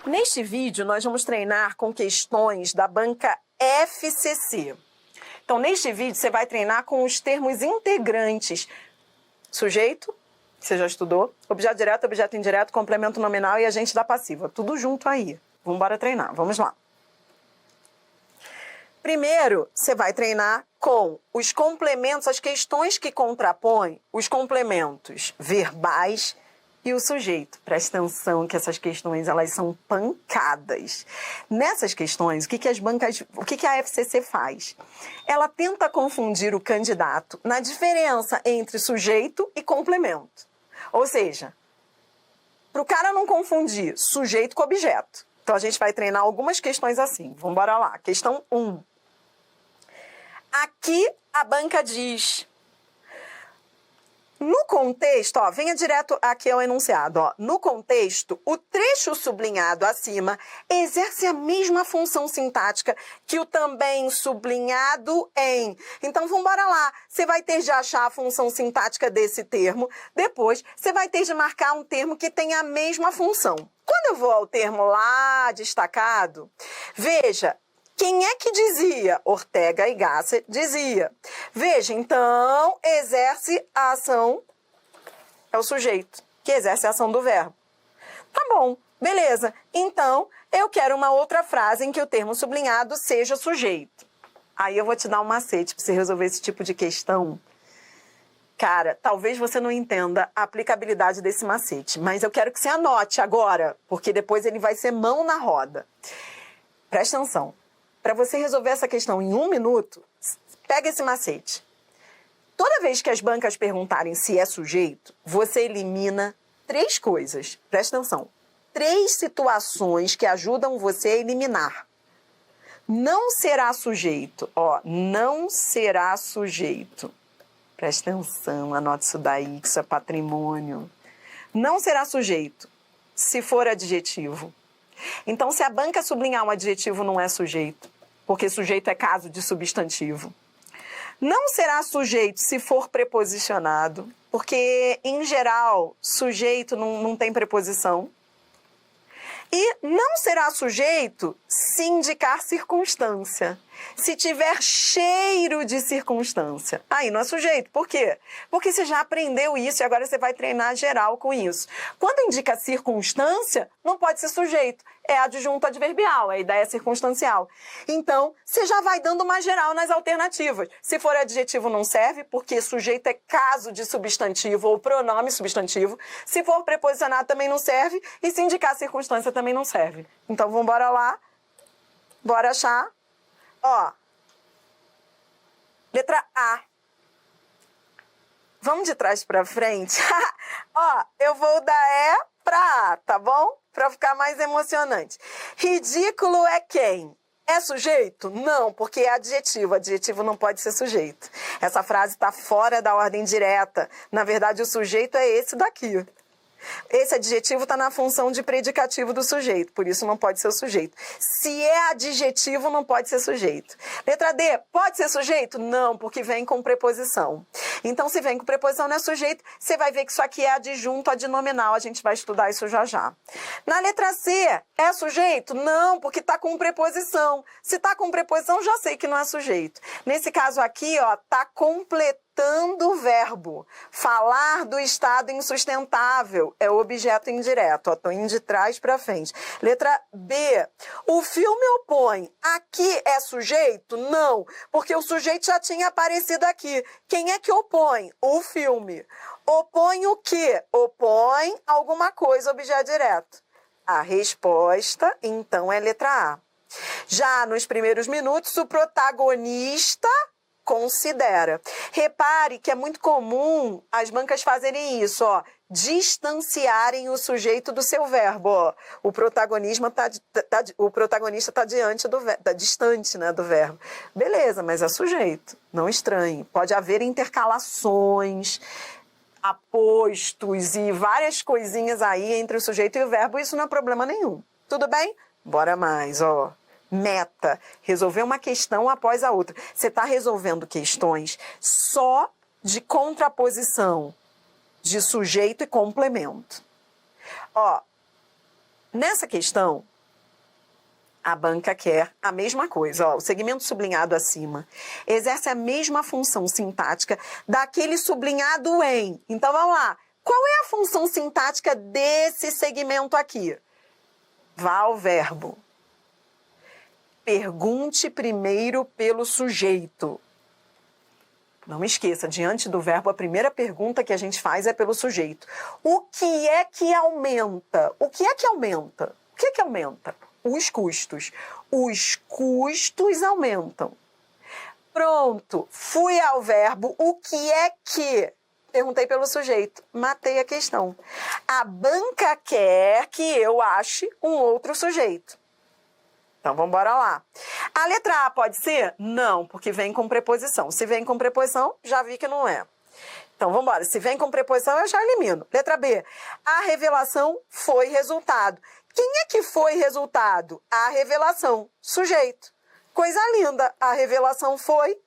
Neste vídeo, nós vamos treinar com questões da banca FCC. Então, neste vídeo, você vai treinar com os termos integrantes. Sujeito, que você já estudou, objeto direto, objeto indireto, complemento nominal e agente da passiva. Tudo junto aí. Vamos embora treinar. Vamos lá. Primeiro, você vai treinar com os complementos, as questões que contrapõem os complementos verbais e o sujeito. Presta atenção que essas questões, elas são pancadas. Nessas questões, o que a FCC faz? Ela tenta confundir o candidato na diferença entre sujeito e complemento. Ou seja, para o cara não confundir sujeito com objeto. Então, a gente vai treinar algumas questões assim. Vamos embora lá. Questão 1. Aqui a banca diz... No contexto, ó, venha direto aqui ao enunciado, ó. No contexto, o trecho sublinhado acima exerce a mesma função sintática que o também sublinhado em. Então, vamos embora lá. Você vai ter de achar a função sintática desse termo. Depois, você vai ter de marcar um termo que tem a mesma função. Quando eu vou ao termo lá destacado, veja... Quem é que dizia? Ortega y Gasset dizia. Veja, então, exerce a ação, é o sujeito, que exerce a ação do verbo. Tá bom, beleza. Então, eu quero uma outra frase em que o termo sublinhado seja sujeito. Aí eu vou te dar um macete para você resolver esse tipo de questão. Cara, talvez você não entenda a aplicabilidade desse macete, mas eu quero que você anote agora, porque depois ele vai ser mão na roda. Presta atenção. Para você resolver essa questão em 1 minuto, pega esse macete. Toda vez que as bancas perguntarem se é sujeito, você elimina 3 coisas. Presta atenção. 3 situações que ajudam você a eliminar. Não será sujeito. Ó, não será sujeito. Presta atenção, anote isso daí, que isso é patrimônio. Não será sujeito se for adjetivo. Então, se a banca sublinhar um adjetivo, não é sujeito, porque sujeito é caso de substantivo. Não será sujeito se for preposicionado, porque, em geral, sujeito não tem preposição. E não será sujeito se indicar circunstância. Se tiver cheiro de circunstância. Aí não é sujeito. Por quê? Porque você já aprendeu isso e agora você vai treinar geral com isso. Quando indica circunstância, não pode ser sujeito. É adjunto adverbial, a ideia é circunstancial. Então, você já vai dando uma geral nas alternativas. Se for adjetivo, não serve, porque sujeito é caso de substantivo ou pronome substantivo. Se for preposicionado, também não serve. E se indicar circunstância, também não serve. Então, vamos embora lá. Bora achar. Ó. Letra A. Vamos de trás pra frente? Ó, eu vou da E pra A, tá bom? Pra ficar mais emocionante. Ridículo é quem? É sujeito? Não, porque é adjetivo. Adjetivo não pode ser sujeito. Essa frase está fora da ordem direta. Na verdade, o sujeito é esse daqui. Esse adjetivo está na função de predicativo do sujeito, por isso não pode ser o sujeito. Se é adjetivo, não pode ser sujeito. Letra D, pode ser sujeito? Não, porque vem com preposição. Então, se vem com preposição não é sujeito, você vai ver que isso aqui é adjunto adnominal, a gente vai estudar isso já já. Na letra C, é sujeito? Não, porque está com preposição. Se está com preposição, já sei que não é sujeito. Nesse caso aqui, ó, está completando o verbo. Falar do estado insustentável é o objeto indireto. Estou indo de trás para frente. Letra B. O filme opõe. Aqui é sujeito? Não, porque o sujeito já tinha aparecido aqui. Quem é que opõe? O filme. Opõe o quê? Opõe alguma coisa, objeto direto. A resposta, então, é letra A. Já nos primeiros minutos, o protagonista considera. Repare que é muito comum as bancas fazerem isso, ó, distanciarem o sujeito do seu verbo. Ó. O protagonista está diante do verbo, tá distante, né, do verbo. Beleza, mas é sujeito, não estranhe. Pode haver intercalações, apostos e várias coisinhas aí entre o sujeito e o verbo, isso não é problema nenhum. Tudo bem? Bora mais, ó. Meta, resolver uma questão após a outra. Você está resolvendo questões só de contraposição de sujeito e complemento. Ó, nessa questão, A banca quer a mesma coisa. Ó, o segmento sublinhado acima exerce a mesma função sintática daquele sublinhado em. Então, vamos lá. Qual é a função sintática desse segmento aqui? Vá ao verbo. Pergunte primeiro pelo sujeito. Não esqueça, diante do verbo, a primeira pergunta que a gente faz é pelo sujeito. O que é que aumenta? O que é que aumenta? O que é que aumenta? Os custos. Os custos aumentam. Pronto, fui ao verbo. O que é que? Perguntei pelo sujeito. Matei a questão. A banca quer que eu ache um outro sujeito. Então, vamos embora lá. A letra A pode ser? Não, porque vem com preposição. Se vem com preposição, já vi que não é. Então, vamos embora. Se vem com preposição, eu já elimino. Letra B. A revelação foi resultado. Quem é que foi resultado? A revelação. Sujeito. Coisa linda. A revelação foi.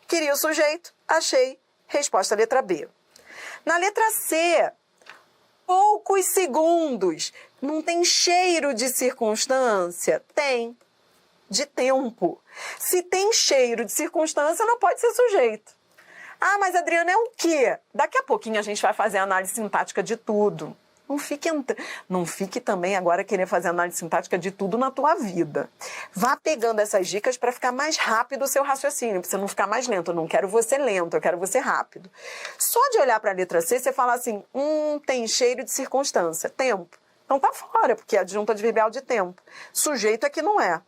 Queria o sujeito. Achei. Resposta letra B. Na letra C, poucos segundos. Não tem cheiro de circunstância? Tem. De tempo. Se tem cheiro de circunstância, não pode ser sujeito. Ah, mas Adriana, é o quê? Daqui a pouquinho a gente vai fazer a análise sintática de tudo. Não fique também agora querendo fazer análise sintática de tudo na tua vida. Vá pegando essas dicas para ficar mais rápido o seu raciocínio, para você não ficar mais lento. Eu não quero você lento, eu quero você rápido. Só de olhar para a letra C, você fala assim, tem cheiro de circunstância, tempo. Então tá fora, porque é adjunto adverbial de tempo. Sujeito é que não é.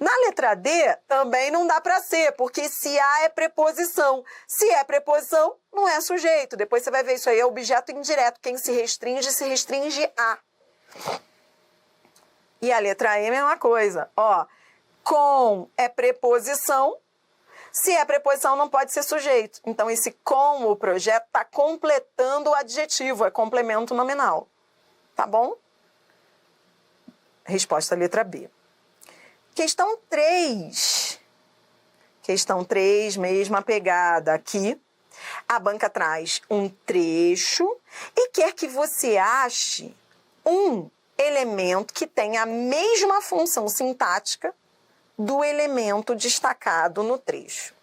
Na letra D, também não dá para ser, porque se A é preposição. Se é preposição, não é sujeito. Depois você vai ver isso aí, é objeto indireto. Quem se restringe a. E a letra E é a mesma coisa. Ó, com é preposição. Se é preposição, não pode ser sujeito. Então, esse com, o projeto, está completando o adjetivo, é complemento nominal. Tá bom? Resposta letra B. Questão 3. Questão 3, mesma pegada. Aqui, a banca traz um trecho e quer que você ache um elemento que tenha a mesma função sintática do elemento destacado no trecho.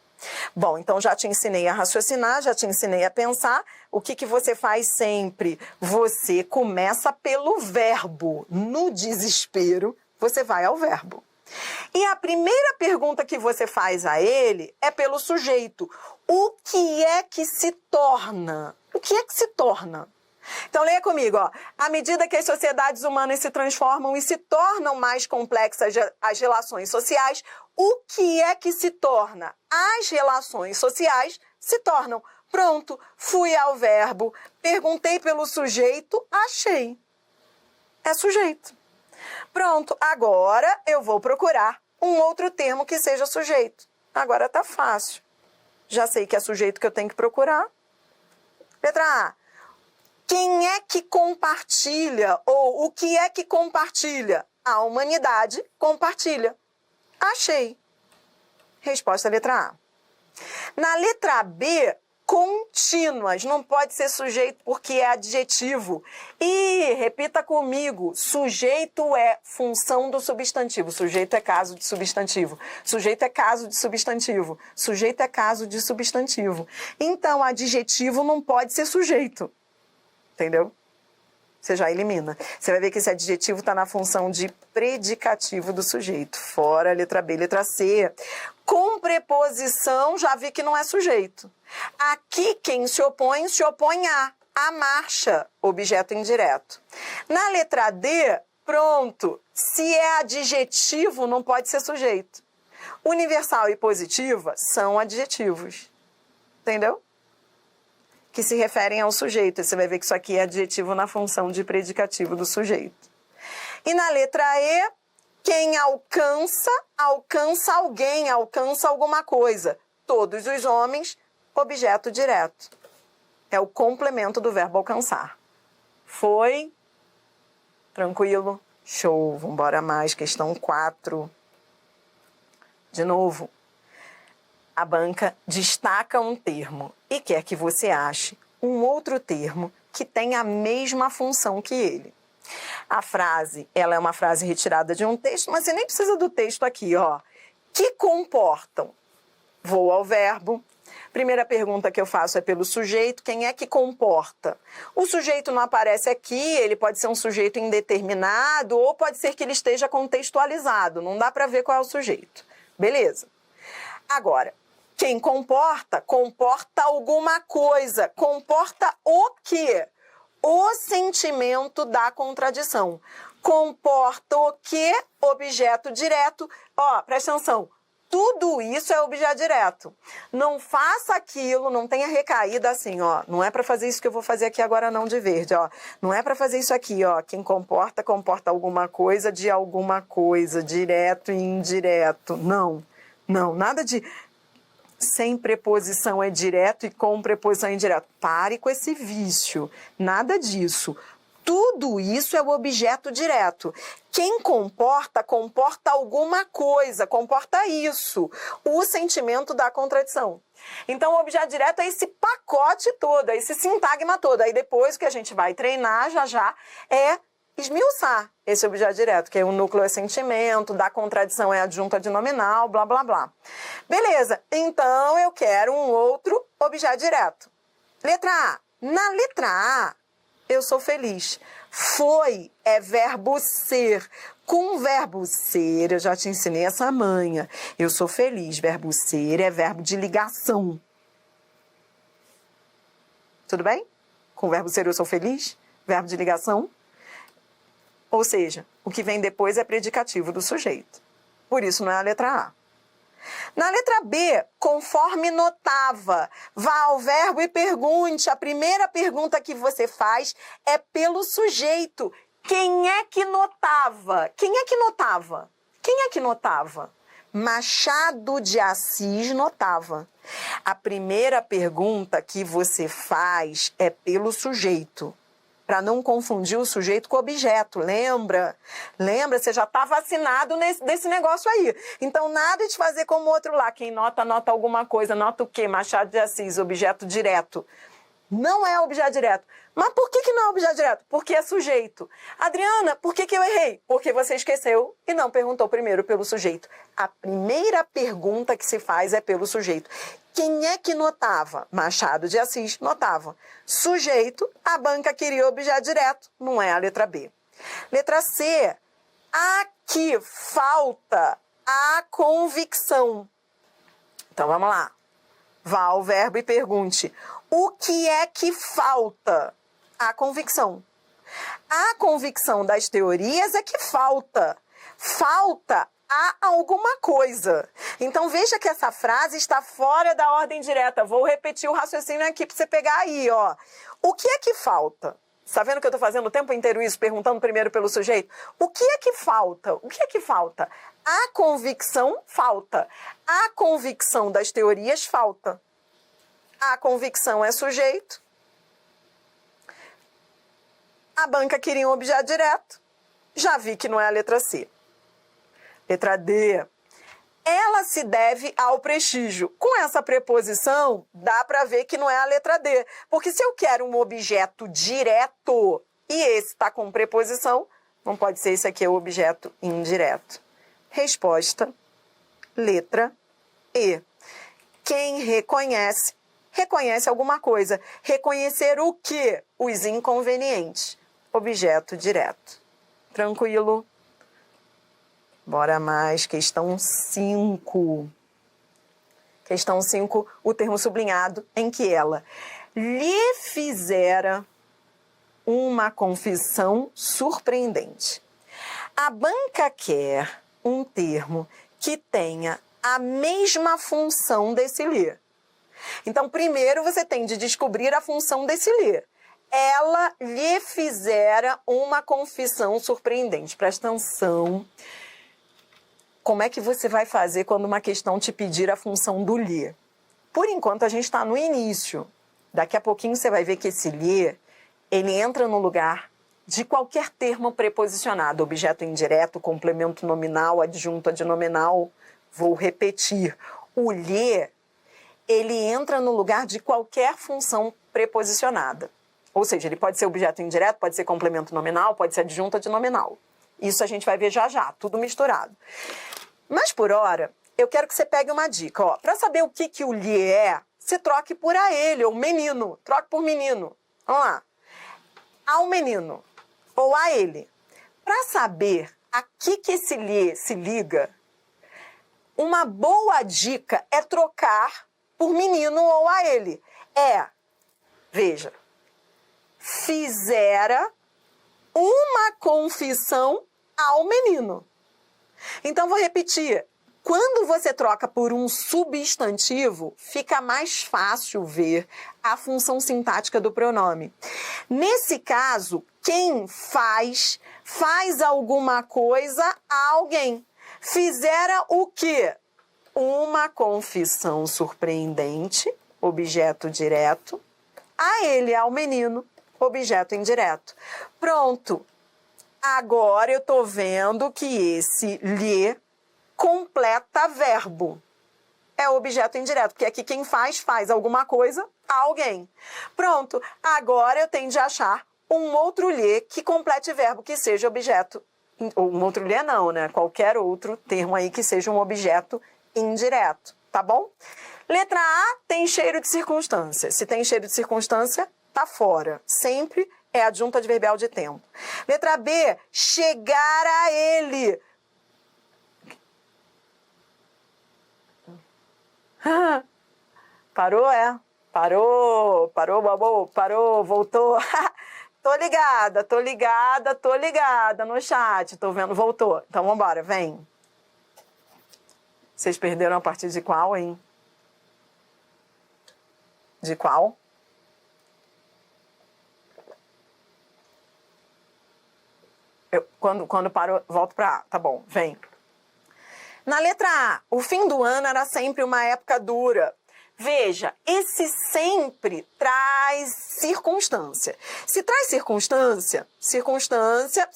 Bom, então já te ensinei a raciocinar, já te ensinei a pensar. O que você faz sempre? Você começa pelo verbo. No desespero, você vai ao verbo. E a primeira pergunta que você faz a ele é pelo sujeito. O que é que se torna? O que é que se torna? Então, leia comigo, ó. À medida que as sociedades humanas se transformam e se tornam mais complexas as relações sociais, o que é que se torna? As relações sociais se tornam. Pronto, fui ao verbo, perguntei pelo sujeito, achei. É sujeito. Pronto, agora eu vou procurar um outro termo que seja sujeito. Agora tá fácil. Já sei que é sujeito que eu tenho que procurar. Letra A. Quem é que compartilha? Ou o que é que compartilha? A humanidade compartilha. Achei. Resposta letra A. Na letra B, contínuas. Não pode ser sujeito porque é adjetivo. E, repita comigo, sujeito é função do substantivo. Sujeito é caso de substantivo. Sujeito é caso de substantivo. Sujeito é caso de substantivo. Então, adjetivo não pode ser sujeito. Entendeu? Você já elimina. Você vai ver que esse adjetivo está na função de predicativo do sujeito. Fora letra B, letra C. Com preposição, já vi que não é sujeito. Aqui, quem se opõe a marcha, objeto indireto. Na letra D, pronto. Se é adjetivo, não pode ser sujeito. Universal e positiva são adjetivos. Entendeu? Que se referem ao sujeito. Você vai ver que isso aqui é adjetivo na função de predicativo do sujeito. E na letra E, quem alcança, alcança alguém, alcança alguma coisa. Todos os homens, objeto direto. É o complemento do verbo alcançar. Foi? Tranquilo? Show. Vamos embora mais. Questão 4. De novo. A banca destaca um termo e quer que você ache um outro termo que tenha a mesma função que ele. A frase, ela é uma frase retirada de um texto, mas você nem precisa do texto aqui, ó. Que comportam. Vou ao verbo. Primeira pergunta que eu faço é pelo sujeito. Quem é que comporta? O sujeito não aparece aqui, ele pode ser um sujeito indeterminado ou pode ser que ele esteja contextualizado. Não dá para ver qual é o sujeito. Beleza. Agora, quem comporta, comporta alguma coisa. Comporta o quê? O sentimento da contradição. Comporta o quê? Objeto direto. Ó, presta atenção. Tudo isso é objeto direto. Não faça aquilo, não tenha recaída assim, ó. Não é para fazer isso que eu vou fazer aqui agora não de verde, ó. Não é para fazer isso aqui, ó. Quem comporta, comporta alguma coisa de alguma coisa, direto e indireto. Não, não, nada de sem preposição é direto e com preposição é indireto. Pare com esse vício, nada disso. Tudo isso é o objeto direto. Quem comporta, comporta alguma coisa, comporta isso, o sentimento da contradição. Então, o objeto direto é esse pacote todo, é esse sintagma todo. Aí depois o que a gente vai treinar já é esmiuçar esse objeto direto, que é o núcleo é sentimento, da contradição é adjunto adnominal, blá, blá, blá. Beleza, então eu quero um outro objeto direto. Letra A. Na letra A, eu sou feliz. Foi é verbo ser. Com o verbo ser, eu já te ensinei essa manha. Eu sou feliz. Verbo ser é verbo de ligação. Tudo bem? Com o verbo ser, eu sou feliz. Verbo de ligação. Ou seja, o que vem depois é predicativo do sujeito. Por isso não é a letra A. Na letra B, conforme notava, vá ao verbo e pergunte. A primeira pergunta que você faz é pelo sujeito. Quem é que notava? Quem é que notava? Quem é que notava? Machado de Assis notava. A primeira pergunta que você faz é pelo sujeito. Para não confundir o sujeito com o objeto, lembra? Lembra? Você já está vacinado desse negócio aí. Então, nada de fazer como o outro lá. Quem nota, nota alguma coisa. Nota o quê? Machado de Assis, objeto direto. Não é objeto direto. Mas por que não é objeto direto? Porque é sujeito. Adriana, por que eu errei? Porque você esqueceu e não perguntou primeiro pelo sujeito. A primeira pergunta que se faz é pelo sujeito. Quem é que notava? Machado de Assis notava. Sujeito, a banca queria objeto direto, não é a letra B. Letra C, aqui falta a convicção. Então vamos lá. Vá ao verbo e pergunte, o que é que falta? A convicção. A convicção das teorias é que falta. Falta a alguma coisa. Então, veja que essa frase está fora da ordem direta. Vou repetir o raciocínio aqui para você pegar aí, ó. O que é que falta? Está vendo que eu estou fazendo o tempo inteiro isso, perguntando primeiro pelo sujeito? O que é que falta? O que é que falta? A convicção falta. A convicção das teorias falta. A convicção é sujeito. A banca queria um objeto direto. Já vi que não é a letra C. Letra D. Ela se deve ao prestígio. Com essa preposição, dá para ver que não é a letra D. Porque se eu quero um objeto direto e esse está com preposição, não pode ser esse aqui é o objeto indireto. Resposta, letra E. Quem reconhece, reconhece alguma coisa. Reconhecer o quê? Os inconvenientes. Objeto direto. Tranquilo? Bora mais. Questão 5. Questão 5, o termo sublinhado em que ela lhe fizera uma confissão surpreendente. A banca quer um termo que tenha a mesma função desse lhe. Então, primeiro você tem de descobrir a função desse lhe. Ela lhe fizera uma confissão surpreendente. Presta atenção. Como é que você vai fazer quando uma questão te pedir a função do lhe? Por enquanto, a gente está no início. Daqui a pouquinho você vai ver que esse lhe, ele entra no lugar de qualquer termo preposicionado. Objeto indireto, complemento nominal, adjunto adnominal. Vou repetir. O lhe, ele entra no lugar de qualquer função preposicionada. Ou seja, ele pode ser objeto indireto, pode ser complemento nominal, pode ser adjunta de nominal. Isso a gente vai ver já já, tudo misturado. Mas por hora, eu quero que você pegue uma dica. Para saber o que o lhe é, você troque por a ele, ou menino. Troque por menino. Vamos lá. Ao menino, ou a ele. Para saber a que esse lhe se liga, uma boa dica é trocar por menino ou a ele. Veja, fizera uma confissão ao menino. Então, vou repetir. Quando você troca por um substantivo, fica mais fácil ver a função sintática do pronome. Nesse caso, quem faz alguma coisa a alguém. Fizera o quê? Uma confissão surpreendente, objeto direto, a ele, ao menino, objeto indireto. Pronto. Agora eu estou vendo que esse lhe completa verbo. É objeto indireto, porque aqui quem faz alguma coisa a alguém. Pronto. Agora eu tenho de achar um outro lhe que complete verbo que seja objeto. Ou um outro lhe não, né? Qualquer outro termo aí que seja um objeto indireto, tá bom? Letra A tem cheiro de circunstância. Se tem cheiro de circunstância, tá fora. Sempre é adjunto adverbial de tempo. Letra B, chegar a ele. Parou, é? Parou, babô, parou, voltou. Tô ligada no chat. Tô vendo, voltou. Então, vambora, vem. Vocês perderam a partir de qual, hein? De qual? Quando parou, volto pra A. Tá bom, vem. Na letra A, o fim do ano era sempre uma época dura. Veja, esse sempre traz circunstância. Se traz circunstância, se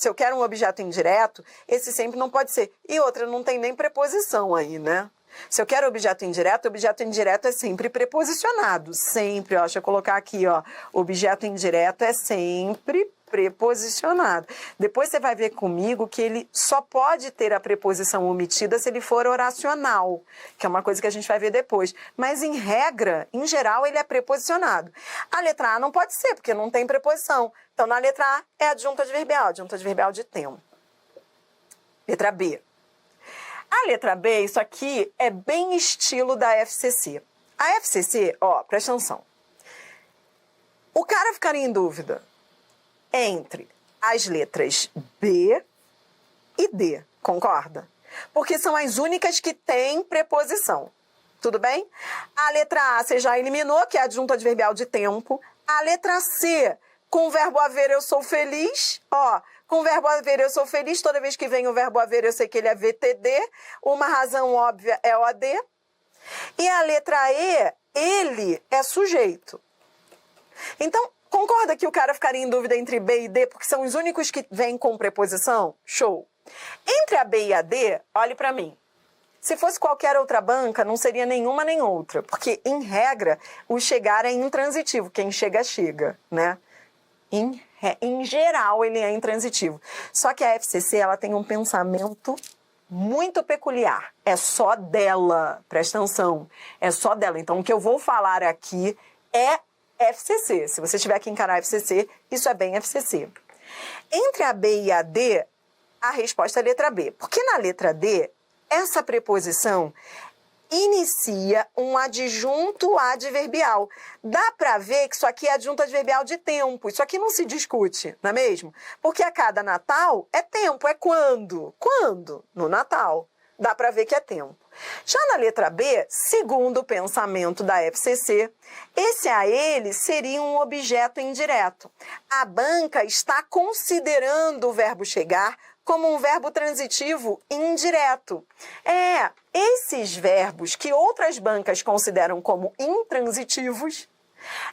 eu quero um objeto indireto, esse sempre não pode ser. E outra, não tem nem preposição aí, né? Se eu quero objeto indireto é sempre preposicionado. Sempre, ó, deixa eu colocar aqui, ó. Objeto indireto é sempre preposicionado. Depois você vai ver comigo que ele só pode ter a preposição omitida se ele for oracional, que é uma coisa que a gente vai ver depois. Mas, em regra, em geral, ele é preposicionado. A letra A não pode ser, porque não tem preposição. Então, na letra A é adjunto adverbial de tempo. Letra B. A letra B, isso aqui é bem estilo da FCC. A FCC, ó, presta atenção. O cara ficaria em dúvida entre as letras B e D, concorda? Porque são as únicas que têm preposição. Tudo bem? A letra A você já eliminou, que é adjunto adverbial de tempo. A letra C, com o verbo haver eu sou feliz, ó. Com o verbo haver eu sou feliz, toda vez que vem o verbo haver eu sei que ele é VTD. Uma razão óbvia é OD. E a letra E, ele é sujeito. Então, concorda que o cara ficaria em dúvida entre B e D, porque são os únicos que vêm com preposição? Show! Entre a B e a D, olhe para mim. Se fosse qualquer outra banca, não seria nenhuma nem outra, porque, em regra, o chegar é intransitivo. Quem chega, chega, né? Em geral, ele é intransitivo. Só que a FCC, ela tem um pensamento muito peculiar. É só dela, presta atenção, é só dela. Então, o que eu vou falar aqui é FCC. Se você tiver que encarar FCC, isso é bem FCC. Entre a B e a D, a resposta é a letra B. Porque na letra D, essa preposição inicia um adjunto adverbial. Dá para ver que isso aqui é adjunto adverbial de tempo. Isso aqui não se discute, não é mesmo? Porque a cada Natal é tempo, é quando? Quando? No Natal. Dá para ver que é tempo. Já na letra B, segundo o pensamento da FCC, esse a ele seria um objeto indireto. A banca está considerando o verbo chegar como um verbo transitivo indireto. Esses verbos que outras bancas consideram como intransitivos,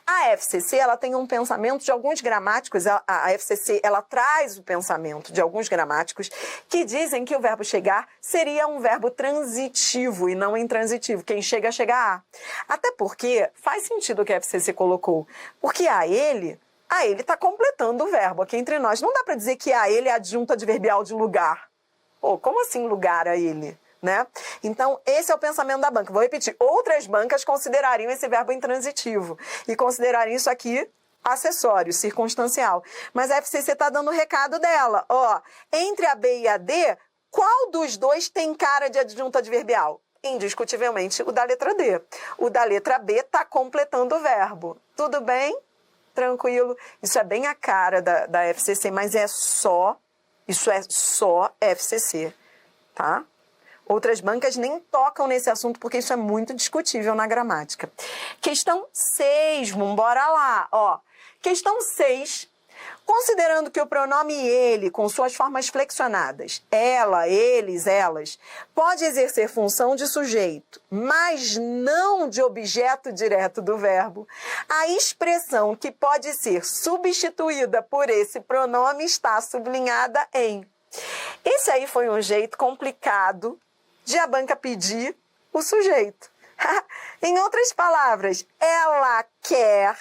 a FCC ela tem um pensamento de alguns gramáticos, a FCC ela traz o pensamento de alguns gramáticos que dizem que o verbo chegar seria um verbo transitivo e não intransitivo. Quem chega, chega a. Até porque faz sentido o que a FCC colocou, porque a ele a ele está completando o verbo. Aqui entre nós, não dá para dizer que a ele é adjunta adverbial de lugar. Pô, como assim lugar a ele? Né? Então, esse é o pensamento da banca. Vou repetir. Outras bancas considerariam esse verbo intransitivo e considerariam isso aqui acessório, circunstancial. Mas a FCC está dando o recado dela. Ó, entre a B e a D, qual dos dois tem cara de adjunto adverbial? Indiscutivelmente, o da letra D. O da letra B está completando o verbo. Tudo bem? Tranquilo? Isso é bem a cara da FCC, mas isso é só FCC, tá? Outras bancas nem tocam nesse assunto porque isso é muito discutível na gramática. Questão 6, vamos embora lá. Ó, questão 6. Considerando que o pronome ele, com suas formas flexionadas, ela, eles, elas, pode exercer função de sujeito, mas não de objeto direto do verbo, a expressão que pode ser substituída por esse pronome está sublinhada em. Esse aí foi um jeito complicado de a banca pedir o sujeito. Em outras palavras, ela quer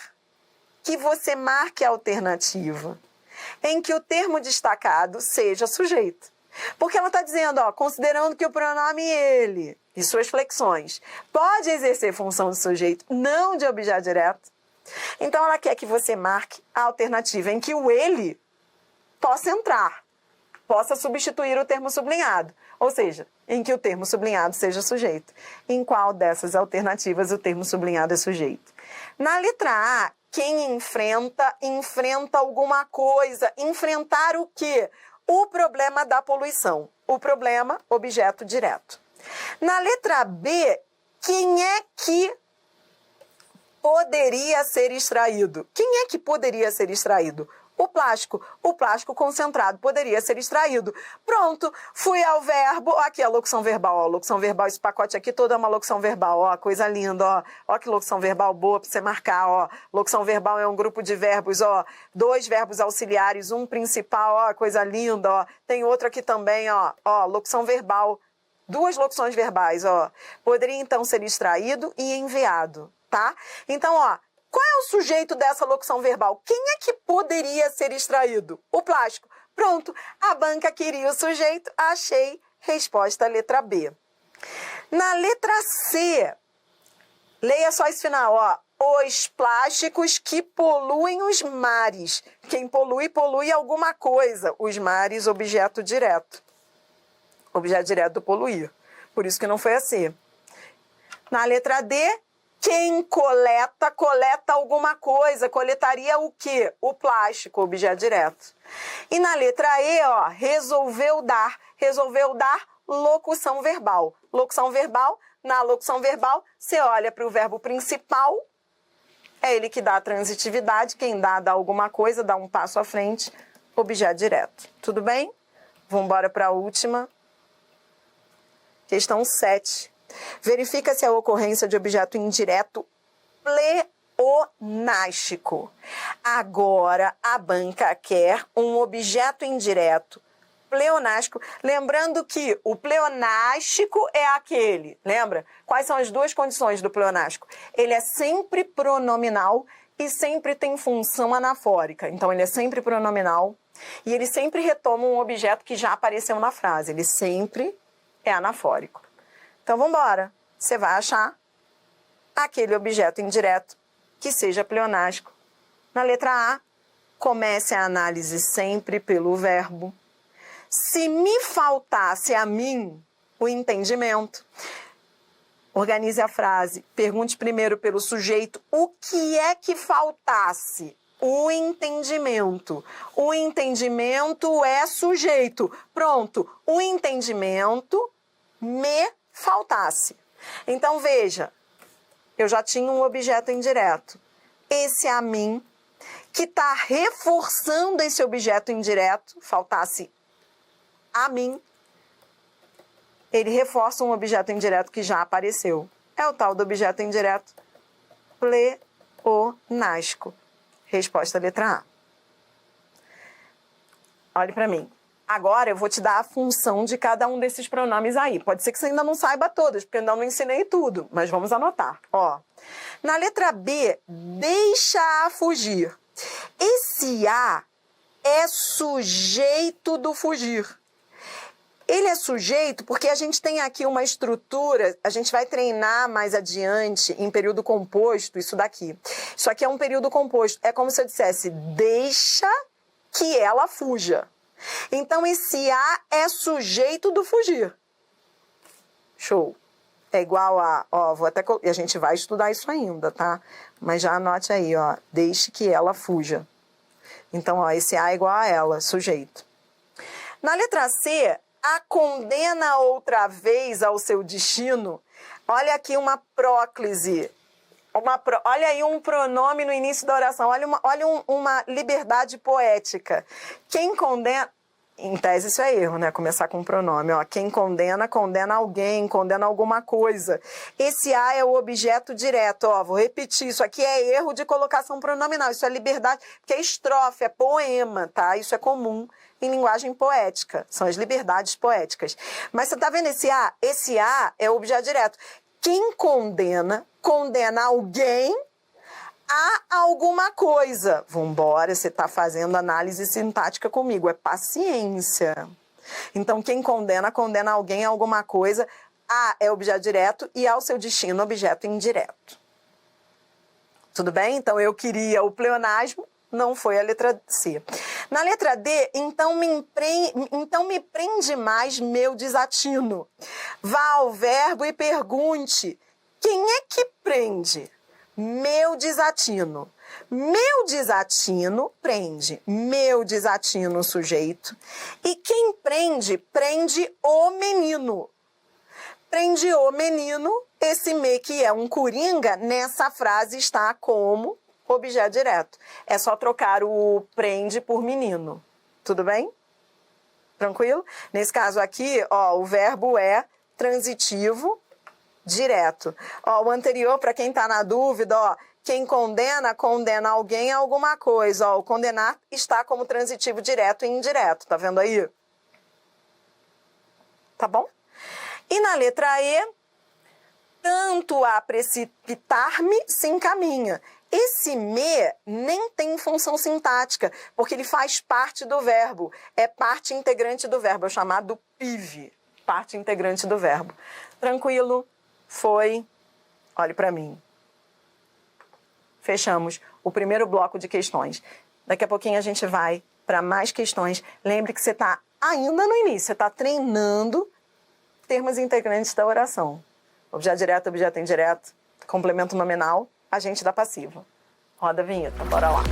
que você marque a alternativa em que o termo destacado seja sujeito. Porque ela está dizendo, ó, considerando que o pronome ele e suas flexões pode exercer função de sujeito, não de objeto direto. Então, ela quer que você marque a alternativa em que o ele possa entrar, possa substituir o termo sublinhado. Ou seja, em que o termo sublinhado seja sujeito. Em qual dessas alternativas o termo sublinhado é sujeito? Na letra A, quem enfrenta alguma coisa. Enfrentar o quê? O problema da poluição. O problema, objeto direto. Na letra B, quem é que poderia ser extraído? Quem é que poderia ser extraído? O plástico concentrado poderia ser extraído. Pronto, fui ao verbo, aqui a locução verbal, ó, locução verbal, esse pacote aqui todo é uma locução verbal, ó, coisa linda, ó que locução verbal boa para você marcar, ó, locução verbal é um grupo de verbos, ó, 2 verbos auxiliares, um principal, ó, coisa linda, ó, tem outro aqui também, ó, locução verbal, 2 locuções verbais, ó, poderia então ser extraído e enviado, tá? Então, ó, qual é o sujeito dessa locução verbal? Quem é que poderia ser extraído? O plástico. Pronto, a banca queria o sujeito, achei. Resposta letra B. Na letra C, leia só esse final, ó. Os plásticos que poluem os mares. Quem polui, polui alguma coisa. Os mares, objeto direto. Objeto direto do poluir. Por isso que não foi assim. Na letra D, quem coleta alguma coisa. Coletaria o quê? O plástico, objeto direto. E na letra E, ó, resolveu dar. Resolveu dar locução verbal. Locução verbal, na locução verbal, você olha para o verbo principal, é ele que dá a transitividade, quem dá alguma coisa, dá um passo à frente, objeto direto. Tudo bem? Vamos embora para a última. Questão 7. Verifica-se a ocorrência de objeto indireto pleonástico. Agora, a banca quer um objeto indireto pleonástico. Lembrando que o pleonástico é aquele, lembra? Quais são as 2 condições do pleonástico? Ele é sempre pronominal e sempre tem função anafórica. Então, ele é sempre pronominal e ele sempre retoma um objeto que já apareceu na frase. Ele sempre é anafórico. Então, vamos embora. Você vai achar aquele objeto indireto que seja pleonástico. Na letra A, comece a análise sempre pelo verbo. Se me faltasse a mim o entendimento, organize a frase. Pergunte primeiro pelo sujeito o que é que faltasse. O entendimento. O entendimento é sujeito. Pronto. O entendimento me faltasse. Então, veja, eu já tinha um objeto indireto. Esse a mim, que está reforçando esse objeto indireto, faltasse a mim, ele reforça um objeto indireto que já apareceu. É o tal do objeto indireto pleonástico. Resposta letra A. Olhe para mim. Agora eu vou te dar a função de cada um desses pronomes aí. Pode ser que você ainda não saiba todas, porque eu ainda não ensinei tudo, mas vamos anotar. Ó, na letra B, deixa-a fugir. esse a é sujeito do fugir. Ele é sujeito porque a gente tem aqui uma estrutura, a gente vai treinar mais adiante em período composto, isso daqui. Isso aqui é um período composto. É como se eu dissesse, deixa que ela fuja. Então, esse a é sujeito do fugir. Show. É igual a, ó, vou até, e a gente vai estudar isso ainda, tá? Mas já anote aí, ó, deixe que ela fuja. Então, ó, esse a é igual a ela, sujeito. Na letra C, a condena outra vez ao seu destino. Olha aqui uma próclise. Olha aí um pronome no início da oração. Olha uma liberdade poética. Quem condena... Em tese isso é erro, né? Começar com um pronome. Ó. Quem condena, condena alguém, condena alguma coisa. Esse a é o objeto direto. Ó, vou repetir, isso aqui é erro de colocação pronominal. Isso é liberdade, porque é estrofe, é poema, tá? Isso é comum em linguagem poética. São as liberdades poéticas. Mas você tá vendo esse a? Esse a é o objeto direto. Quem condena, condena alguém a alguma coisa. Vambora, você está fazendo análise sintática comigo. É paciência. Então, quem condena, condena alguém a alguma coisa. A é objeto direto e ao seu destino, objeto indireto. Tudo bem? Então, eu queria o pleonasmo, não foi a letra C. Na letra D, então me prende mais meu desatino. Vá ao verbo e pergunte, quem é que prende? Meu desatino. Meu desatino prende. Meu desatino sujeito. E quem prende, prende o menino. Prende o menino, esse me que é um coringa, nessa frase está como objeto direto. É só trocar o prende por menino. Tudo bem? Tranquilo? Nesse caso aqui, ó, o verbo é transitivo direto. Ó, o anterior, para quem está na dúvida, ó, quem condena, condena alguém a alguma coisa. Ó, o condenar está como transitivo direto e indireto. Tá vendo aí? Tá bom? E na letra E, tanto a precipitar-me se encaminha. Esse me nem tem função sintática, porque ele faz parte do verbo. É parte integrante do verbo, é o chamado PIV, parte integrante do verbo. Tranquilo? Foi? Olhe para mim. Fechamos o primeiro bloco de questões. Daqui a pouquinho a gente vai para mais questões. Lembre que você está ainda no início, você está treinando termos integrantes da oração. Objeto direto, objeto indireto, complemento nominal, agente da passiva. Roda a vinheta, bora lá.